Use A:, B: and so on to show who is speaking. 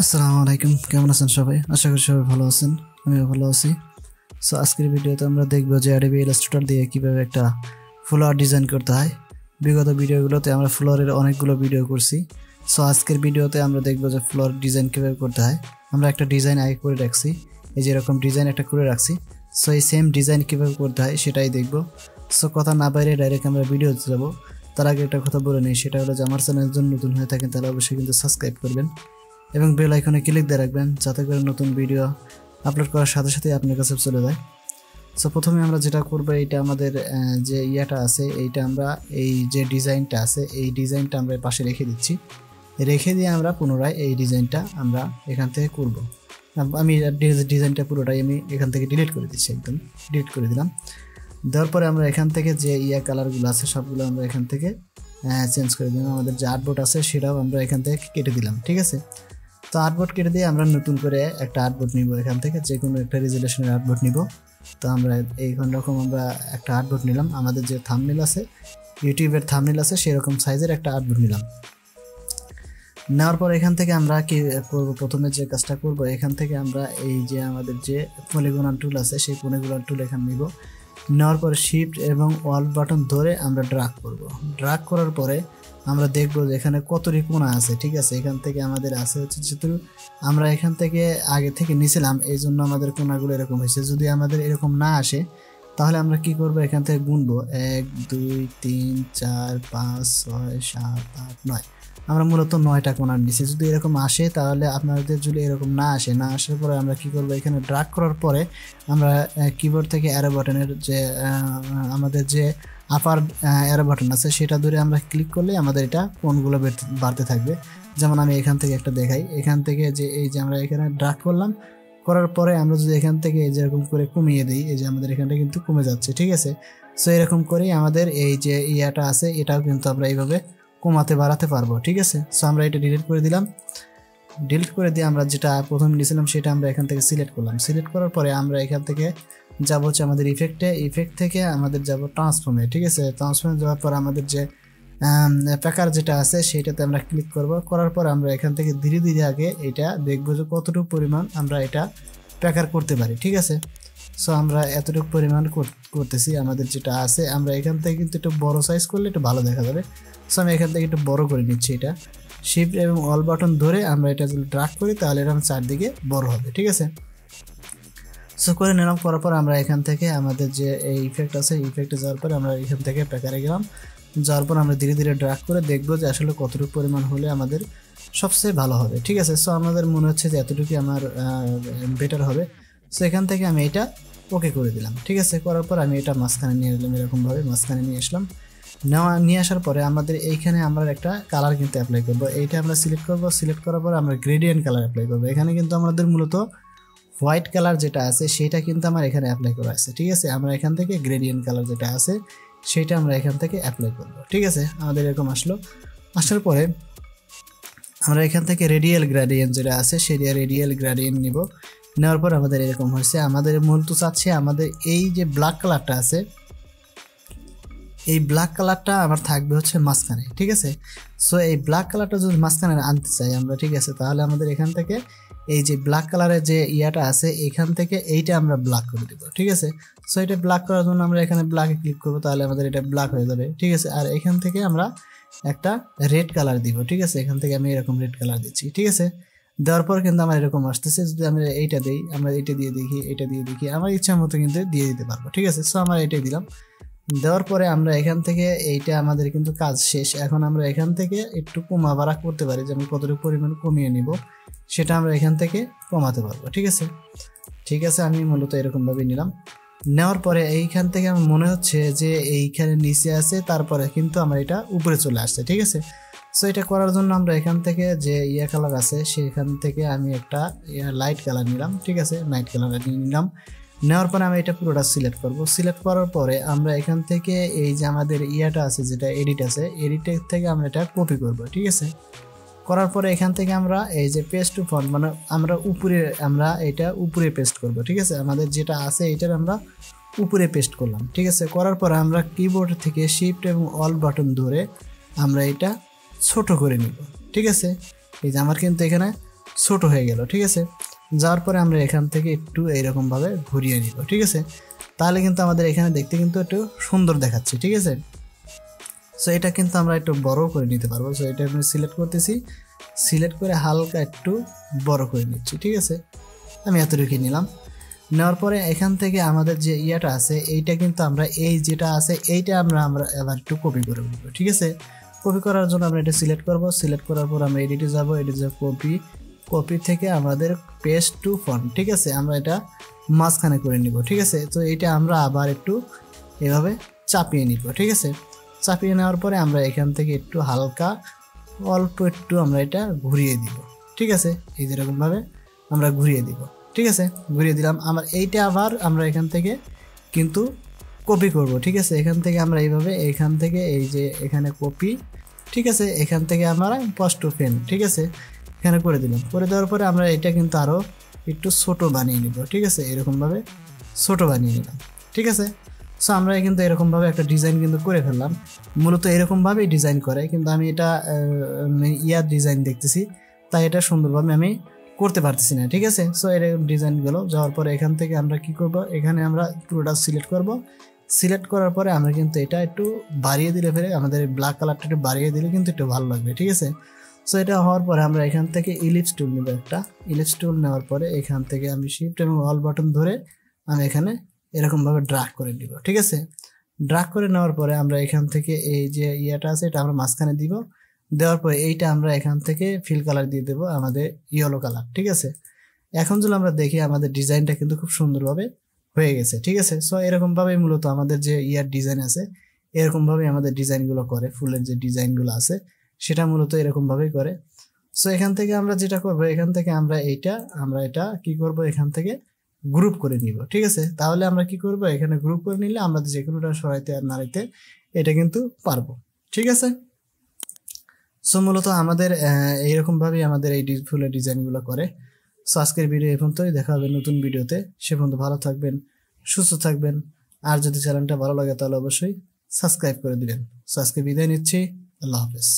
A: আসসালামু আলাইকুম, কেমন আছেন সবাই? আশা করি সবাই ভালো আছেন, আমিও ভালো আছি। সো আজকের ভিডিওতে আমরা দেখব যে অ্যাডোবি ইলাস্ট্রেটর দিয়ে কিভাবে একটা ফ্লোয়ার ডিজাইন করতে হয়। বিগত ভিডিওগুলোতে আমরা ফ্লোয়ারের অনেকগুলো ভিডিও করছি। সো আজকের ভিডিওতে আমরা দেখব যে ফ্লোয়ার ডিজাইন কিভাবে করতে হয়। আমরা একটা ডিজাইন আগে করে রাখছি, এই যে এরকম ডিজাইন একটা করে রাখছি। সো এই সেম ডিজাইন কিভাবে করতে হয় সেটাই দেখব। সো কথা না বাইরে ডাইরেক্ট আমরা ভিডিওতে যাব। তার আগে একটা কথা বলে নিই, সেটা হলো যে আমার চ্যানেলের জন্য নতুন হয়ে থাকেন তাহলে অবশ্যই কিন্তু সাবস্ক্রাইব করবেন এবং বেল আইকনে ক্লিক দিয়ে রাখবেন যাতে করে নতুন ভিডিও আপলোড করার সাথে সাথে আপনার কাছে চলে যায়। সো প্রথমে আমরা যেটা করব, এইটা আমাদের যে ইয়াটা আছে, এইটা আমরা এই যে ডিজাইনটা আছে এই ডিজাইনটা আমরা পাশে রেখে দিচ্ছি। রেখে দিয়ে আমরা পুনরায় এই ডিজাইনটা আমরা এখান থেকে করব। আমি ডিজাইনটা পুরোটাই আমি এখান থেকে ডিলিট করে দিচ্ছি, একদম ডিলিট করে দিলাম। দেওয়ার পরে আমরা এখান থেকে যে কালারগুলো আছে সবগুলো আমরা এখান থেকে চেঞ্জ করে দিলাম। আমাদের যে আর্টবোর্ড আছে সেটাও আমরা এখান থেকে কেটে দিলাম, ঠিক আছে। তো আর্টবোর্ড কেটে দিয়ে আমরা নতুন করে একটা আর্টবোর্ড নিব, এখান থেকে যে কোনো একটা রেজুলেশনের আর্টবোর্ড নিব। তো আমরা এইখান রকম আমরা একটা আর্টবোর্ড নিলাম, আমাদের যে থাম্বনেল আছে ইউটিউবের থাম্বনেল আছে সেরকম সাইজের একটা আর্টবোর্ড নিলাম। নেওয়ার পর এখান থেকে আমরা কি করব, প্রথমে যে কাজটা করব, এখান থেকে আমরা এই যে আমাদের যে পলিগন টুল আছে সেই পলিগন টুল এখানে নিব। নেওয়ার পরে শিফট এবং অল্ট বাটন ধরে আমরা ড্রাগ করব। ড্রাগ করার পরে আমরা দেখব যে এখানে কতটি কোণা আছে, ঠিক আছে। এখান থেকে আমাদের আছে হচ্ছে যেহেতু আমরা এখান থেকে আগে থেকে নিয়েছিলাম এই জন্য আমাদের কোণাগুলো এরকম হয়েছে। যদি আমাদের এরকম না আসে তাহলে আমরা কি করব, এখান থেকে গুনবো 1 2 3 4 5 6 7 8 9। আমরা মূলত 9টা কোণার নিচে। যদি এরকম আসে তাহলে আপনাদের যদি এরকম না আসার পরে আমরা কি করব, এখানে ড্রাগ করার পরে আমরা কিবোর্ড থেকে অ্যারো বাটনের যে আমাদের যে আপার অ্যারো বাটন আছে সেটা ধরে আমরা ক্লিক করলে আমাদের এটা কোণগুলো বাড়তে থাকবে। যেমন আমি এখান থেকে একটা দেখাই, এখান থেকে যে এই যে আমরা এখানে ড্রাগ করলাম, করার পরে আমরা যদি এখান থেকে যেরকম করে কমিয়ে দিই, এই যে আমাদের এখানটা কিন্তু কমে যাচ্ছে, ঠিক আছে। সো এরকম করেই আমাদের এই যে ইয়াটা আছে এটাও কিন্তু আমরা এইভাবে কমাতে বাড়াতে পারবো, ঠিক আছে। সো আমরা এটা ডিলিট করে দিলাম। ডিলিট করে দিয়ে আমরা যেটা প্রথমে নিয়েছিলাম সেটা আমরা এখান থেকে সিলেক্ট করলাম। সিলেক্ট করার পরে আমরা এখান থেকে যাব হচ্ছে আমাদের ইফেক্ট থেকে আমাদের যাব ট্রান্সফর্মে, ঠিক আছে। ট্রান্সফর্মে যাওয়ার পর আমাদের যে প্যাকার যেটা আছে সেইটাতে আমরা ক্লিক করব। করার পর আমরা এখান থেকে ধীরে ধীরে আগে এটা দেখবো যে কতটুকু পরিমাণ আমরা এটা প্যাকার করতে পারি, ঠিক আছে। সো আমরা এতটুকু পরিমাণ করতেছি। আমাদের যেটা আছে আমরা এখান থেকে কিন্তু একটু বড় সাইজ করলে একটু ভালো দেখা যাবে। সো আমি এখান থেকে একটু বড় করে নিচ্ছি। এটা শিফট এবং অল বাটন ধরে আমরা এটা যদি ড্রাগ করি তাহলে এটা চারদিকে বড় হবে, ঠিক আছে। সো করে নিলাম। করার পর আমরা এখান থেকে আমাদের যে এই ইফেক্ট আছে ইফেক্টে যাওয়ার পর আমরা এখান থেকে প্যাকারে গেলাম। যাওয়ার পর আমরা ধীরে ধীরে ড্রাগ করে দেখবো যে আসলে কতটুকু পরিমাণ হলে আমাদের সবচেয়ে ভালো হবে, ঠিক আছে। সো আমাদের মনে হচ্ছে যে এতটুকু আমার বেটার হবে। সো এখান থেকে আমি এটা ওকে করে দিলাম, ঠিক আছে। করার পর আমি এটা মাঝখানে নিয়ে নিলাম, এরকমভাবে মাঝখানে নিয়ে আসলাম। নিয়ে আসার পরে আমাদের এইখানে আমরা একটা কালার কিন্তু অ্যাপ্লাই করব। এইটা আমরা সিলেক্ট করব। সিলেক্ট করার পরে আমরা গ্রেডিয়েন্ট কালার অ্যাপ্লাই করব। এখানে কিন্তু আমাদের মূলত হোয়াইট কালার যেটা আছে সেটা কিন্তু আমার এখানে অ্যাপ্লাই করা আছে, ঠিক আছে। আমরা এখান থেকে গ্রেডিয়েন্ট কালার যেটা আছে সেটা আমরা এখান থেকে অ্যাপ্লাই করব, ঠিক আছে। আমাদের এরকম আসার পরে আমরা এখান থেকে রেডিয়াল গ্রেডিয়েন্ট যেটা আছে সেই রেডিয়াল গ্রেডিয়েন্ট নিব। নেওয়ার পর আমাদের এরকম হয়েছে। আমাদের মূলত চাচ্ছে আমাদের এই যে ব্ল্যাক কালারটা আছে এই ব্ল্যাক কালারটা আমার থাকবে হচ্ছে মাঝখানে, ঠিক আছে। সো এই ব্ল্যাক কালারটা যদি মাঝখানে আনতে চাই আমরা, ঠিক আছে, তাহলে আমাদের এখান থেকে এই যে ব্ল্যাক কালারের যে ইয়াটা আছে এখান থেকে এইটা আমরা ব্ল্যাক করে দেবো, ঠিক আছে। সো এটা ব্ল্যাক করার জন্য আমরা এখানে ব্ল্যাকে ক্লিক করবো, তাহলে আমাদের এটা ব্ল্যাক হয়ে যাবে, ঠিক আছে। আর এখান থেকে আমরা একটা রেড কালার দিব, ঠিক আছে। এখান থেকে আমি এরকম রেড কালার দিচ্ছি, ঠিক আছে। দেওয়ার পর কিন্তু আমার এরকম আসতেছে। যদি আমরা এইটা দিই, আমরা এটা দিয়ে দেখি, এটা দিয়ে দেখি, আমার ইচ্ছা মতো কিন্তু দিয়ে দিতে পারবো, ঠিক আছে। সো আমরা এটাই দিলাম। দেওয়ার পরে আমরা এখান থেকে এইটা আমাদের কিন্তু কাজ শেষ। এখন আমরা এখান থেকে একটু কমা বাড়া করতে পারি, যেমন কতটুকু পরিমাণ কমিয়ে নিব সেটা আমরা এখান থেকে কমাতে পারবো, ঠিক আছে। ঠিক আছে, আমি মূলত এরকমভাবে নিলাম। নেওয়ার পরে এইখান থেকে আমার মনে হচ্ছে যে এইখানে নিচে আছে, তারপরে কিন্তু আমার এটা উপরে চলে আসছে, ঠিক আছে। সো এটা করার জন্য আমরা এখান থেকে যে কালার আছে সেখান থেকে আমি একটা লাইট কালার নিলাম, ঠিক আছে। লাইট কালার নিলাম। নেওয়ার পরে আমি এটা পুরোটা সিলেক্ট করব। সিলেক্ট করার পরে আমরা এখান থেকে এই যে আমাদের আছে যেটা এডিট আছে এডিটের থেকে আমরা এটা কপি করব, ঠিক আছে। করার পরে এখান থেকে আমরা এই যে পেস্ট টু ফন্ট মানে আমরা এটা উপরে পেস্ট করব, ঠিক আছে। আমাদের যেটা আছে এটার আমরা উপরে পেস্ট করলাম, ঠিক আছে। করার পরে আমরা কিবোর্ড থেকে শিফট এবং অল বাটন ধরে আমরা এটা ছোট করে নিব, ঠিক আছে। এই যে আমার কিন্তু এখানে ছোট হয়ে গেল, ঠিক আছে। যাওয়ার পরে আমরা এখান থেকে একটু এইরকমভাবে ঘুরিয়ে নিব, ঠিক আছে। তাহলে কিন্তু আমাদের এখানে দেখতে কিন্তু একটু সুন্দর দেখাচ্ছে, ঠিক আছে। সো এটা কিন্তু আমরা একটু বড় করে নিতে পারবো। সো এটা আমি সিলেক্ট করতেছি, সিলেক্ট করে হালকা একটু বড় করে নিচ্ছি, ঠিক আছে। আমি এতটুকু নিলাম। নেওয়ার পরে এখান থেকে আমাদের যে ইয়াটা আছে এইটা কিন্তু আমরা এই যেটা আছে এইটা আমরা এবার একটু কপি করে নেব, ঠিক আছে। কপি করার জন্য আমরা এটা সিলেক্ট করব, সিলেক্ট করার পর আমরা এডিটে যাব, এডিটে যাব কপি, কপি থেকে আমাদের পেস্ট টু ফন্ট, ঠিক আছে। আমরা এটা মাঝখানে করে নিব, ঠিক আছে। তো এইটা আমরা আবার একটু এভাবে চাপিয়ে নিব, ঠিক আছে। চাপিয়ে নেওয়ার পরে আমরা এখান থেকে একটু হালকা অল্প একটু আমরা এটা ঘুরিয়ে দিব, ঠিক আছে। এই যেরকমভাবে আমরা ঘুরিয়ে দিব, ঠিক আছে। ঘুরিয়ে দিলাম। আমার এইটা আবার আমরা এখান থেকে কিন্তু কপি করব, ঠিক আছে। এখান থেকে আমরা এইভাবে এখান থেকে এই যে এখানে কপি, ঠিক আছে। এখান থেকে আমরা পোস্ট টু ফ্রেম, ঠিক আছে, এখানে করে দিলাম। করে দেওয়ার পরে আমরা এটা কিন্তু আরও একটু ছোট বানিয়ে নিব, ঠিক আছে। এরকমভাবে ছোট বানিয়ে নিলাম, ঠিক আছে। সো আমরা কিন্তু এরকমভাবে একটা ডিজাইন কিন্তু করে ফেললাম। মূলত এরকমভাবেই ডিজাইন করে, কিন্তু আমি এটা ইয়ার ডিজাইন দেখতেছি, তাই এটা সুন্দরভাবে আমি করতে পারতেছি না, ঠিক আছে। সো এরকম ডিজাইনগুলো যাওয়ার পরে এখান থেকে আমরা কি করব, এখানে আমরা পুরোটা সিলেক্ট করব। সিলেক্ট করার পরে আমরা কিন্তু এটা একটু বাড়িয়ে দিলে ফেলে আমাদের ব্ল্যাক কালারটা একটু বাড়িয়ে দিলে কিন্তু একটু ভালো লাগবে, ঠিক আছে। সো এটা হওয়ার পরে আমরা এখান থেকে ইলিপস টুল নেব একটা। ইলিপস টুল নেওয়ার পরে এখান থেকে আমি শিফট এবং অল বাটন ধরে আমি এখানে এরকমভাবে ড্র্যাগ করে দিব, ঠিক আছে। ড্র্যাগ করে নেওয়ার পরে আমরা এখান থেকে এই যে ইয়াটা আছে এটা আমরা মাঝখানে দিব। দেওয়ার পরে এইটা আমরা এখান থেকে ফিল কালার দিয়ে দেবো আমাদের ইয়েলো কালার, ঠিক আছে। এখন যদি আমরা দেখি আমাদের ডিজাইনটা কিন্তু খুব সুন্দরভাবে হয়ে গেছে, ঠিক আছে। সো এরকমভাবেই মূলত আমাদের যে ইয়ার ডিজাইন আছে এরকমভাবেই আমাদের ডিজাইনগুলো করে, ফুলের যে ডিজাইনগুলো আছে সেটা মূলত এরকমভাবেই করে। সো এখান থেকে আমরা যেটা করব, এখান থেকে আমরা এটা কি করব, এখান থেকে গ্রুপ করে নিব, ঠিক আছে। তাহলে আমরা কি করব, এখানে গ্রুপ করে নিলে আমরা যে কোনোটা সরাইতে আর নাড়াইতে এটা কিন্তু পারবো, ঠিক আছে। সো মূলত আমাদের এইরকমভাবেই আমাদের এই ফুলের ডিজাইনগুলো করে। সো আজকের ভিডিও এই পর্যন্তই, দেখা হবে নতুন ভিডিওতে। সে পর্যন্ত ভালো থাকবেন, সুস্থ থাকবেন। আর যদি চ্যানেলটা ভালো লাগে তাহলে অবশ্যই সাবস্ক্রাইব করে দিবেন। সো আজকে বিদায় নিচ্ছি, আল্লাহ হাফেজ।